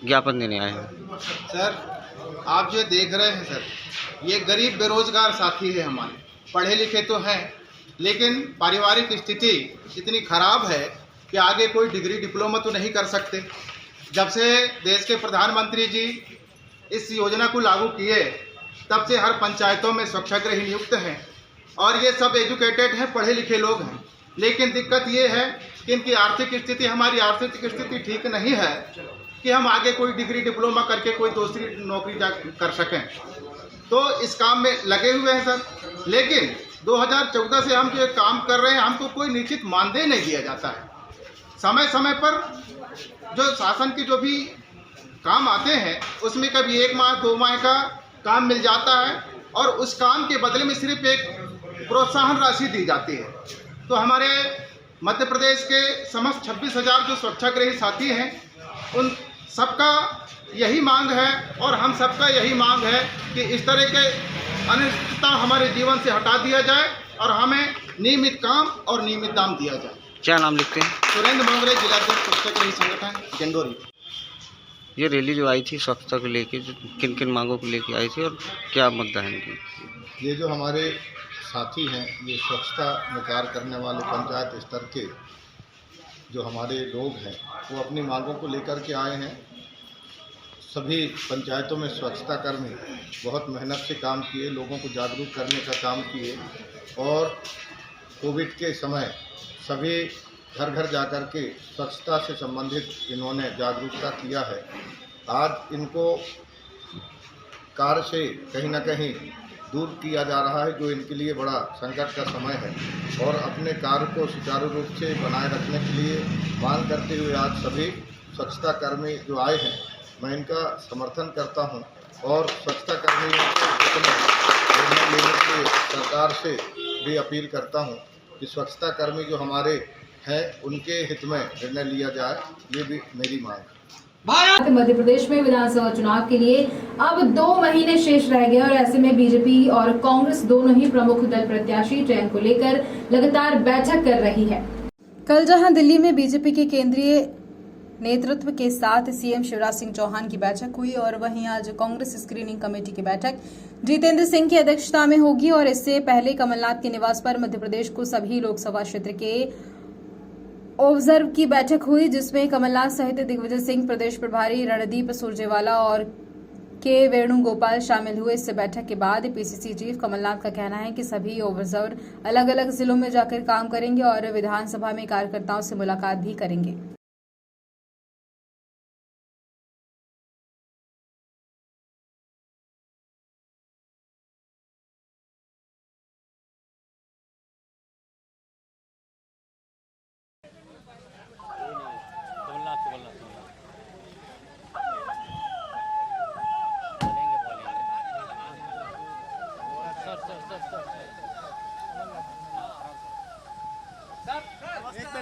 Speaker 11: ज्ञापन देने आए हैं?
Speaker 9: सर आप जो देख रहे हैं सर, ये गरीब बेरोजगार साथी है हमारे, पढ़े लिखे तो हैं लेकिन पारिवारिक स्थिति इतनी खराब है कि आगे कोई डिग्री डिप्लोमा तो नहीं कर सकते। जब से देश के प्रधानमंत्री जी इस योजना को लागू किए तब से हर पंचायतों में स्वच्छाग्रही नियुक्त हैं और ये सब एजुकेटेड हैं, पढ़े लिखे लोग हैं, लेकिन दिक्कत ये है कि इनकी आर्थिक स्थिति, हमारी आर्थिक स्थिति ठीक नहीं है कि हम आगे कोई डिग्री डिप्लोमा करके कोई दूसरी नौकरी कर सकें। तो इस काम में लगे हुए हैं सर, लेकिन 2014 से हम जो काम कर रहे हैं हमको कोई निश्चित मानदेय नहीं दिया जाता है। समय समय पर जो शासन के जो भी काम आते हैं उसमें कभी 1 माह 2 माह का काम मिल जाता है और उस काम के बदले में सिर्फ एक प्रोत्साहन राशि दी जाती है। तो हमारे मध्य प्रदेश के समस्त 26,000 जो स्वच्छाग्रही साथी हैं उन सबका यही मांग है और हम सबका यही मांग है कि इस तरह के अनिश्चितता हमारे जीवन से हटा दिया जाए और हमें नियमित काम और नियमित दाम दिया जाए।
Speaker 11: क्या नाम लिखते हैं?
Speaker 9: सुरेंद्र मोंगरे, जिलाध्यक्ष स्वच्छाग्रही संगठन जंडोरी।
Speaker 11: ये रैली जो आई थी स्वच्छता को लेके, किन किन मांगों को लेके आई थी और क्या मुद्दा है इनकी?
Speaker 12: ये जो हमारे साथी हैं, ये स्वच्छता में कार्य करने वाले पंचायत स्तर के जो हमारे लोग हैं वो अपनी मांगों को लेकर के आए हैं। सभी पंचायतों में स्वच्छता कर्मी बहुत मेहनत से काम किए, लोगों को जागरूक करने का काम किए और कोविड के समय सभी घर घर जाकर के स्वच्छता से संबंधित इन्होंने जागरूकता किया है। आज इनको कार्य से कहीं ना कहीं दूर किया जा रहा है, जो इनके लिए बड़ा संकट का समय है, और अपने कार्य को सुचारू रूप से बनाए रखने के लिए मांग करते हुए आज सभी स्वच्छता कर्मी जो आए हैं मैं इनका समर्थन करता हूं और स्वच्छता कर्मियों को निर्णय लेने के सरकार से भी अपील करता हूं कि स्वच्छता कर्मी जो हमारे हैं उनके हित में निर्णय लिया जाए, ये भी मेरी मांग है।
Speaker 1: मध्य प्रदेश में विधानसभा चुनाव के लिए अब 2 महीने शेष रह गए और ऐसे में बीजेपी और कांग्रेस दोनों ही प्रमुख दल प्रत्याशी चयन को लेकर लगातार बैठक कर रही है। कल जहां दिल्ली में बीजेपी के केंद्रीय नेतृत्व के साथ सीएम शिवराज सिंह चौहान की बैठक हुई और वहीं आज कांग्रेस स्क्रीनिंग कमेटी की बैठक जितेंद्र सिंह की अध्यक्षता में होगी और इससे पहले कमलनाथ के निवास पर मध्य प्रदेश को सभी लोकसभा क्षेत्र के ऑब्जर्व की बैठक हुई, जिसमें कमलनाथ सहित दिग्विजय सिंह, प्रदेश प्रभारी रणदीप सुरजेवाला और के वेणुगोपाल शामिल हुए। इस बैठक के बाद पीसीसी चीफ कमलनाथ का कहना है कि सभी ऑब्जर्वर अलग अलग जिलों में जाकर काम करेंगे और विधानसभा में कार्यकर्ताओं से मुलाकात भी करेंगे।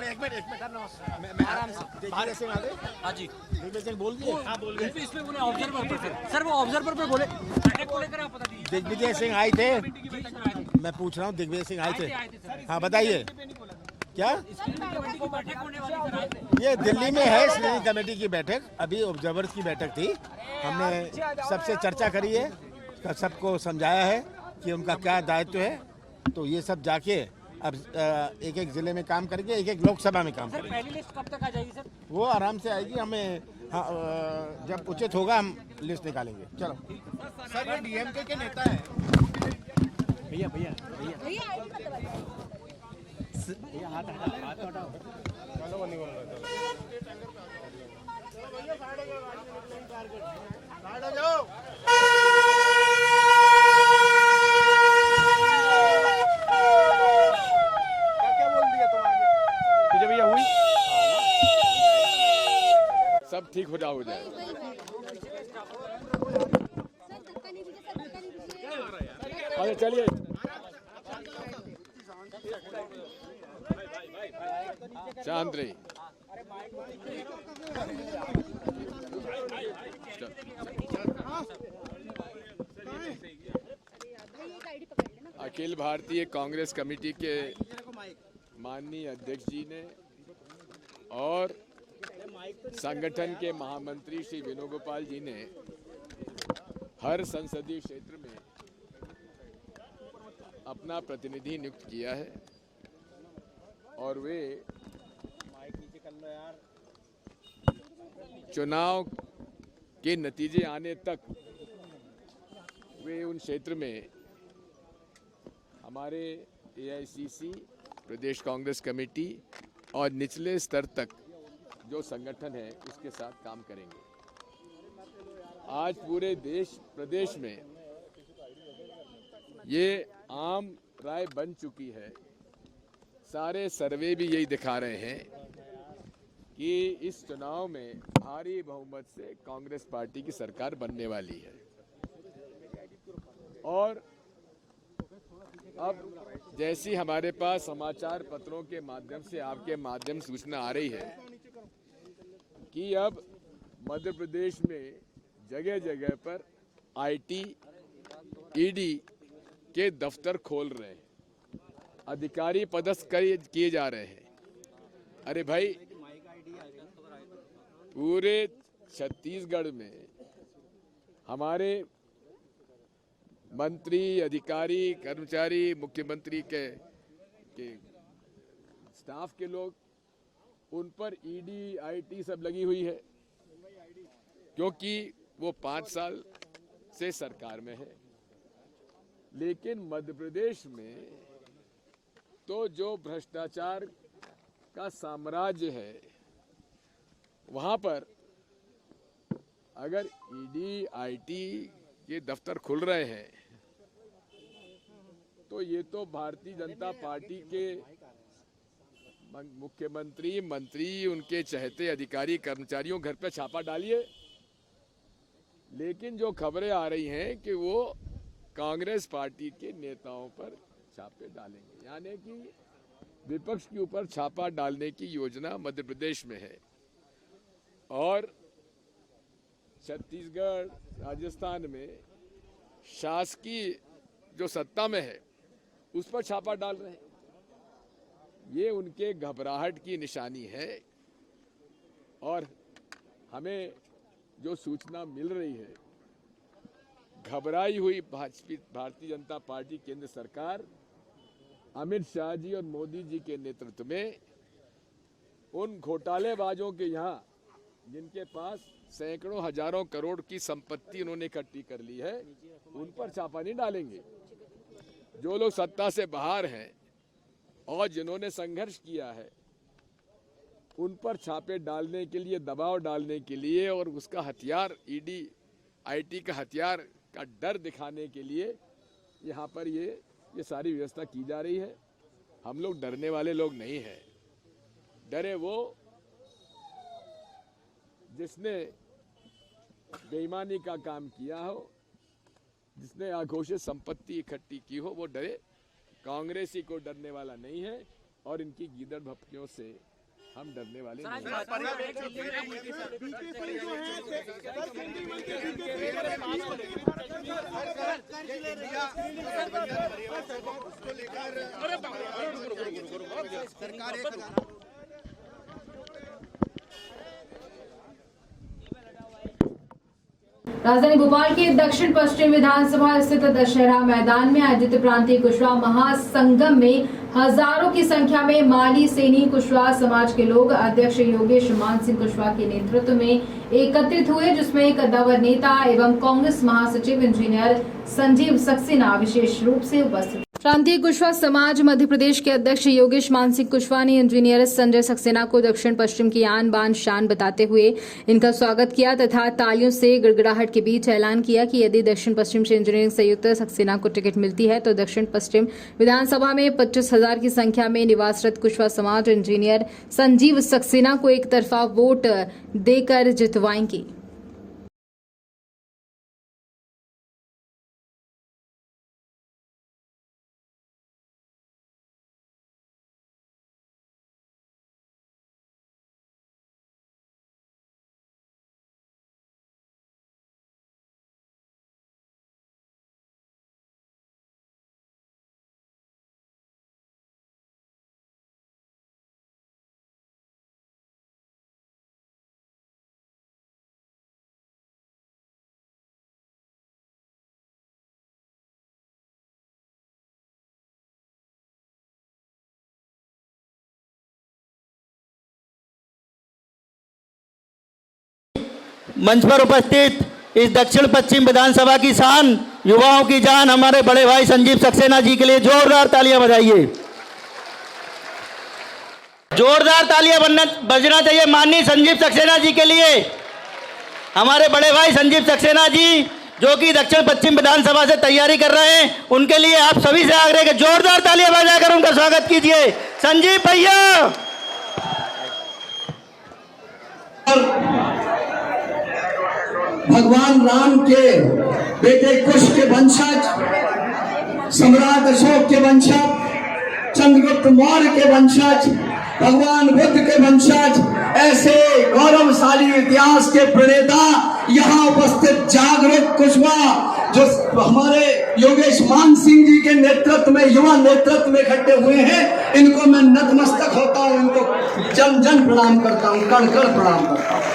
Speaker 9: एक मिनट
Speaker 5: दिग्विजय सिंह आ गए। हाँ जी, दिग्विजय सिंह बोल दिए। हाँ बोल गए। इसमें उन्हें ऑब्जर्वर पर सर वो ऑब्जर्वर पे बोले को लेकर आप बता दीजिए।
Speaker 13: दिग्विजय सिंह आए थे, मैं पूछ रहा हूँ दिग्विजय सिंह आए थे। हाँ बताइए क्या ये दिल्ली में है स्क्रीनिंग कमेटी की बैठक, अभी ऑब्जर्वर्स की बैठक थी। हमने सबसे चर्चा करी है, सबको समझाया है कि उनका क्या दायित्व है। तो ये सब जाके अब एक एक जिले में काम करेंगे, एक एक लोकसभा में काम करेंगे।
Speaker 5: पहली लिस्ट कब तक आ जाएगी सर?
Speaker 13: वो आराम से आएगी, हमें जब उचित होगा हम लिस्ट निकालेंगे। चलो
Speaker 8: सर ये डीएमके के नेता है।
Speaker 5: भैया भैया भैया हाथ हटाओ।
Speaker 13: भैया हुई
Speaker 6: सब ठीक हो जाए।
Speaker 13: अरे चलिए
Speaker 6: शांत रही। अखिल भारतीय कांग्रेस कमेटी के माननीय अध्यक्ष जी ने और संगठन के महामंत्री श्री वेणुगोपाल जी ने हर संसदीय क्षेत्र में अपना प्रतिनिधि नियुक्त किया है और वे चुनाव के नतीजे आने तक वे उन क्षेत्र में हमारे एआईसीसी, प्रदेश कांग्रेस कमेटी और निचले स्तर तक जो संगठन है उसके साथ काम करेंगे। आज पूरे प्रदेश में ये आम राय बन चुकी है, सारे सर्वे भी यही दिखा रहे हैं कि इस चुनाव में भारी बहुमत से कांग्रेस पार्टी की सरकार बनने वाली है। और अब जैसी हमारे पास समाचार पत्रों के माध्यम से आपके माध्यम से सूचना आ रही है कि अब मध्य प्रदेश में जगह जगह पर आईटी, ईडी के दफ्तर खोल रहे हैं, अधिकारी पदस्थ किए जा रहे हैं। अरे भाई, पूरे छत्तीसगढ़ में हमारे मंत्री, अधिकारी, कर्मचारी, मुख्यमंत्री के स्टाफ के लोग, उन पर ईडी, आईटी सब लगी हुई है, क्योंकि वो 5 साल से सरकार में है। लेकिन मध्य प्रदेश में तो जो भ्रष्टाचार का साम्राज्य है, वहां पर अगर ईडी, आईटी के दफ्तर खुल रहे हैं तो ये तो भारतीय जनता पार्टी के मुख्यमंत्री, मंत्री, उनके चहेते अधिकारी, कर्मचारियों घर पे छापा डालिए। लेकिन जो खबरें आ रही हैं कि वो कांग्रेस पार्टी के नेताओं पर छापे डालेंगे, यानी कि विपक्ष के ऊपर छापा डालने की योजना मध्य प्रदेश में है। और छत्तीसगढ़, राजस्थान में शासकीय जो सत्ता में है उस पर छापा डाल रहे हैं। ये उनके घबराहट की निशानी है। और हमें जो सूचना मिल रही है, घबराई हुई भारतीय जनता पार्टी केंद्र सरकार अमित शाह जी और मोदी जी के नेतृत्व में उन घोटालेबाजों के यहाँ, जिनके पास सैकड़ों हजारों करोड़ की संपत्ति उन्होंने इकट्ठी कर ली है, उन पर छापा नहीं डालेंगे। जो लोग सत्ता से बाहर हैं और जिन्होंने संघर्ष किया है, उन पर छापे डालने के लिए, दबाव डालने के लिए और उसका हथियार, ईडी, आईटी का हथियार का डर दिखाने के लिए यहाँ पर ये सारी व्यवस्था की जा रही है। हम लोग डरने वाले लोग नहीं हैं। डरे वो जिसने बेईमानी का काम किया हो, जिसने अघोषित संपत्ति इकट्ठी की हो, वो डरे। कांग्रेसी को डरने वाला नहीं है और इनकी गीदड़ भपकियों से हम डरने वाले
Speaker 1: राजधानी भोपाल के दक्षिण पश्चिम विधानसभा स्थित दशहरा मैदान में आयोजित प्रांतीय कुशवाहा महासंगम में हजारों की संख्या में माली सैनी कुशवाहा समाज के लोग अध्यक्ष योगेश मान सिंह कुशवाहा के नेतृत्व में एकत्रित हुए, जिसमें कद्दावर नेता एवं कांग्रेस महासचिव इंजीनियर संजीव सक्सेना विशेष रूप से उपस्थित। प्रांतीय कुशवाहा समाज मध्य प्रदेश के अध्यक्ष योगेश मान सिंह कुशवाहा ने इंजीनियर संजय सक्सेना को दक्षिण पश्चिम की आन बान शान बताते हुए इनका स्वागत किया तथा तालियों से गड़गड़ाहट के बीच ऐलान किया कि यदि दक्षिण पश्चिम से इंजीनियरिंग संयुक्त सक्सेना को टिकट मिलती है तो दक्षिण पश्चिम विधानसभा में 25,000 की संख्या में निवासरत कुशवाहा समाज इंजीनियर संजीव सक्सेना को एक तरफा वोट देकर जितवाएंगे।
Speaker 14: मंच पर उपस्थित इस दक्षिण पश्चिम विधानसभा की शान, युवाओं की जान, हमारे बड़े भाई संजीव सक्सेना जी के लिए जोरदार तालियां बजाइए। जोरदार तालियां बजना चाहिए माननीय संजीव सक्सेना जी के लिए। हमारे बड़े भाई संजीव सक्सेना जी जो कि दक्षिण पश्चिम विधानसभा से तैयारी कर रहे हैं, उनके लिए आप सभी से आग्रह है जोरदार तालियां बजाकर उनका स्वागत कीजिए। संजीव भैया।
Speaker 15: भगवान राम के बेटे कुश के वंशज, सम्राट अशोक के वंशज, चंद्रगुप्त मौर्य के वंशज, भगवान बुद्ध के वंशज, ऐसे गौरवशाली इतिहास के प्रणेता यहाँ उपस्थित जागरूक कुशवाहा जो हमारे योगेश मान सिंह जी के नेतृत्व में, युवा नेतृत्व में इकट्ठे हुए हैं, इनको मैं नतमस्तक होता हूँ, इनको जन जन प्रणाम करता हूँ, कण कण प्रणाम करता हूँ।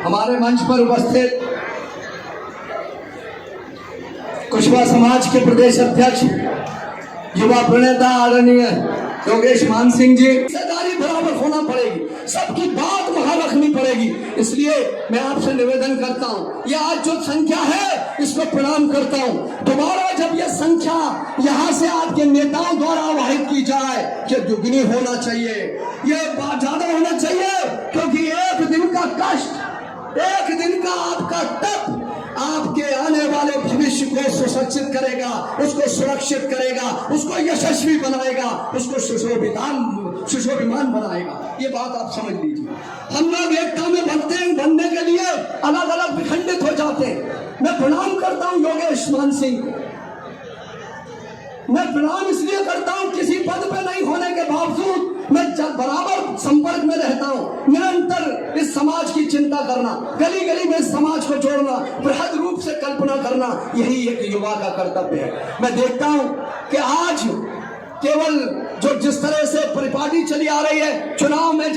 Speaker 15: हमारे मंच पर उपस्थित कुशवाहा समाज के प्रदेश अध्यक्ष, युवा प्रणेता आदरणीय योगेश मान सिंह जी, हिस्सेदारी बराबर होना पड़ेगी, सबकी बात वहां रखनी पड़ेगी। इसलिए मैं आपसे निवेदन करता हूं, ये आज जो संख्या है इसको प्रणाम करता हूं। दोबारा जब ये संख्या यहां से आपके नेताओं द्वारा आवाहित की जाए कि दुगनी होना चाहिए, ये ज्यादा होना चाहिए, क्योंकि एक दिन का कष्ट, एक दिन का आपका तप आपके आने वाले भविष्य को सुरक्षित करेगा, उसको सुरक्षित करेगा, उसको यशस्वी बनाएगा, उसको सुशोभिमान बनाएगा। ये बात आप समझ लीजिए। हम लोग एकता में बनने के लिए अलग अलग विखंडित हो जाते हैं। मैं प्रणाम करता हूं योगेश मान सिंह को, मैं प्रणाम इसलिए करता हूं, किसी पद पे नहीं होने के बावजूद मैं बराबर संपर्क में रहता हूं, निरंतर इस समाज की चिंता करना, गली गली में इस समाज को जोड़ना, बृहद रूप से कल्पना करना, यही एक युवा का कर्तव्य है। मैं देखता हूं कि आज केवल जो जिस तरह से परिपाटी चली आ रही है, चुनाव में